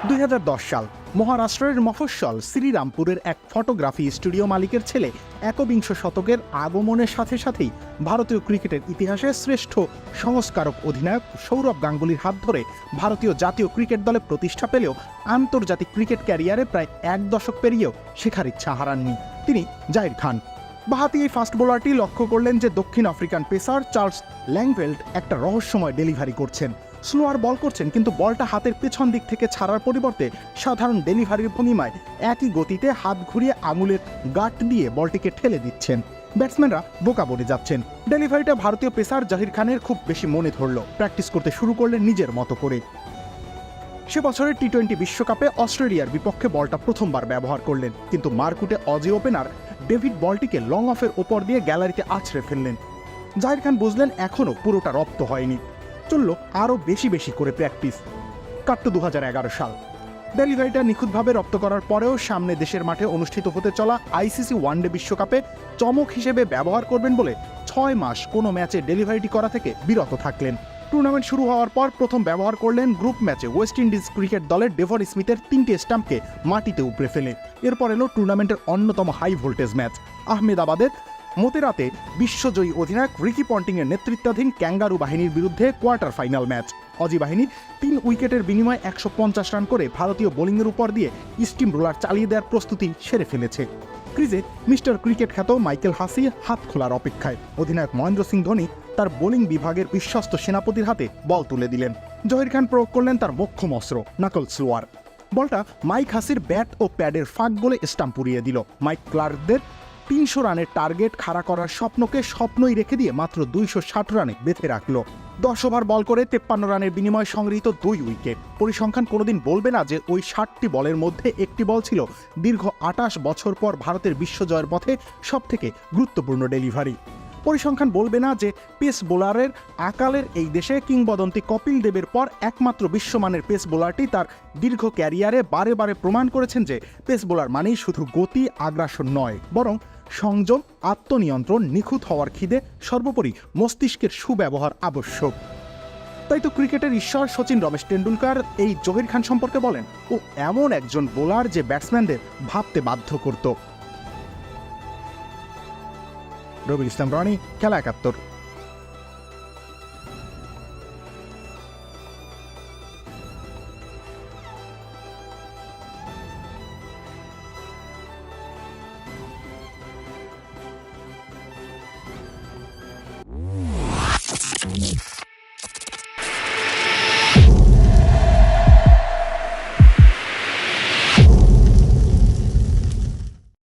2010 সাল মহারাষ্ট্রের মফস্বল শ্রীরামপুরের এক ফটোগ্রাফি স্টুডিও মালিকের ছেলে একবিংশ শতকের আগমনের সাথে সাথেই ভারতীয় ক্রিকেটের ইতিহাসে শ্রেষ্ঠ সংস্কারক অধিনায়ক সৌরভ গাঙ্গুলির হাত ধরে ভারতীয় জাতীয় ক্রিকেট দলে প্রতিষ্ঠা পেলেও আন্তর্জাতিক ক্রিকেট ক্যারিয়ারে প্রায় এক দশক পেরিয়েও শেখার ইচ্ছা হারাননি তিনি জাহির খান। বাঁহাতি এই ফাস্ট বোলারটি লক্ষ্য করলেন যে দক্ষিণ আফ্রিকান পেসার চার্লস ল্যাংভেল্ড একটা রহস্যময় ডেলিভারি করছেন। স্লোয়ার বল করছেন, কিন্তু বলটা হাতের পেছন দিক থেকে ছাড়ার পরিবর্তে সাধারণ ডেলিভারির ভঙ্গিমায় একই গতিতে হাত ঘুরিয়ে আঙুলের গাঁট দিয়ে বলটিকে ঠেলে দিচ্ছেন। ব্যাটসম্যানরা বোকা বনে যাচ্ছেন। ডেলিভারিটা ভারতীয় পেসার জাহির খানের খুব বেশি মনে ধরল। প্র্যাকটিস করতে শুরু করলেন নিজের মতো করে। সে বছরের টি-20 বিশ্বকাপে অস্ট্রেলিয়ার বিপক্ষে বলটা প্রথমবার ব্যবহার করলেন, কিন্তু মারকুটে অজি ওপেনার ডেভিড বলটিকে লং অফের ওপর দিয়ে গ্যালারিতে আছড়ে ফেললেন। জাহির খান বুঝলেন এখনও পুরোটা রপ্ত হয়নি। চলল আরও বেশি বেশি করে প্র্যাকটিস। কাটল 2011 সাল। ডেলিভারিটা নিখুঁতভাবে রপ্ত করার পরেও সামনে দেশের মাঠে অনুষ্ঠিত হতে চলা আইসিসি ওয়ানডে বিশ্বকাপে চমক হিসেবে ব্যবহার করবেন বলে 6 মাস কোনো ম্যাচে ডেলিভারিটি করা থেকে বিরত থাকলেন। টুর্নামেন্ট শুরু হওয়ার পর প্রথম ব্যবহার করলেন গ্রুপ ম্যাচে ওয়েস্ট ইন্ডিজ ক্রিকেট দলের ডেভন স্মিথের 3টে স্টাম্পকে মাটিতে উপড়ে ফেলে। এরপর এলো টুর্নামেন্টের অন্যতম হাই ভোল্টেজ ম্যাচ আহমেদাবাদের মোতেরাতে বিশ্বজয়ী অধিনায়ক রিকি পন্টিংয়ের নেতৃত্বাধীন ক্যাঙ্গারু বাহিনীর বিরুদ্ধে কোয়ার্টার ফাইনাল ম্যাচ। অজি বাহিনীর 3 উইকেটের বিনিময়ে 150 রান করে ভারতীয় বোলিংয়ের উপর দিয়ে স্টিম রোলার চালিয়ে দেওয়ার প্রস্তুতি সেরে ফেলেছে। ক্রিজে মিস্টার ক্রিকেট খ্যাত মাইকেল হাসি হাত খোলার অপেক্ষায়। অধিনায়ক মহেন্দ্র সিং ধোনি তার বোলিং বিভাগের বিশ্বস্ত সেনাপতির হাতে বল তুলে দিলেন। জহির খান প্রয়োগ করলেন তার মোক্ষম অস্ত্র নাকল স্লোয়ার। বলটা মাইক হাসির ব্যাট ও প্যাডের ফাঁক গলে স্টাম্প উড়িয়ে দিল। মাইক ক্লার্কদের 300 রানের টার্গেট খাড়া করার স্বপ্নকে স্বপ্নই রেখে দিয়ে মাত্র 260 রানে বেঁধে রাখল। 10 ওভার বল করে 53 রানের বিনিময়ে সংগৃহীত 2 উইকেট। পরিসংখ্যান কোনোদিন বলবে না যে ওই 60টি বলের মধ্যে একটি বল ছিল দীর্ঘ 28 বছর পর ভারতের বিশ্বজয়ের পথে সবথেকে গুরুত্বপূর্ণ ডেলিভারি। পরিসংখ্যান বলবে না যে পেস বোলারের আকালের এই দেশে কিংবদন্তি কপিল দেবের পর একমাত্র বিশ্বমানের পেস বোলারটি তার দীর্ঘ ক্যারিয়ারে বারে বারে প্রমাণ করেছেন যে পেস বোলার মানেই শুধু গতি আগ্রাসন নয়, বরং সংযম, আত্মনিয়ন্ত্রণ, নিখুঁত হওয়ার খিদে, সর্বোপরি মস্তিষ্কের সুব্যবহার আবশ্যক। তাই তো ক্রিকেটের ঈশ্বর সচিন রমেশ টেন্ডুলকার এই জহির খান সম্পর্কে বলেন, ও এমন একজন বোলার যে ব্যাটসম্যানদের ভাবতে বাধ্য করত। রবিউল ইসলাম রনি, খেলা 71।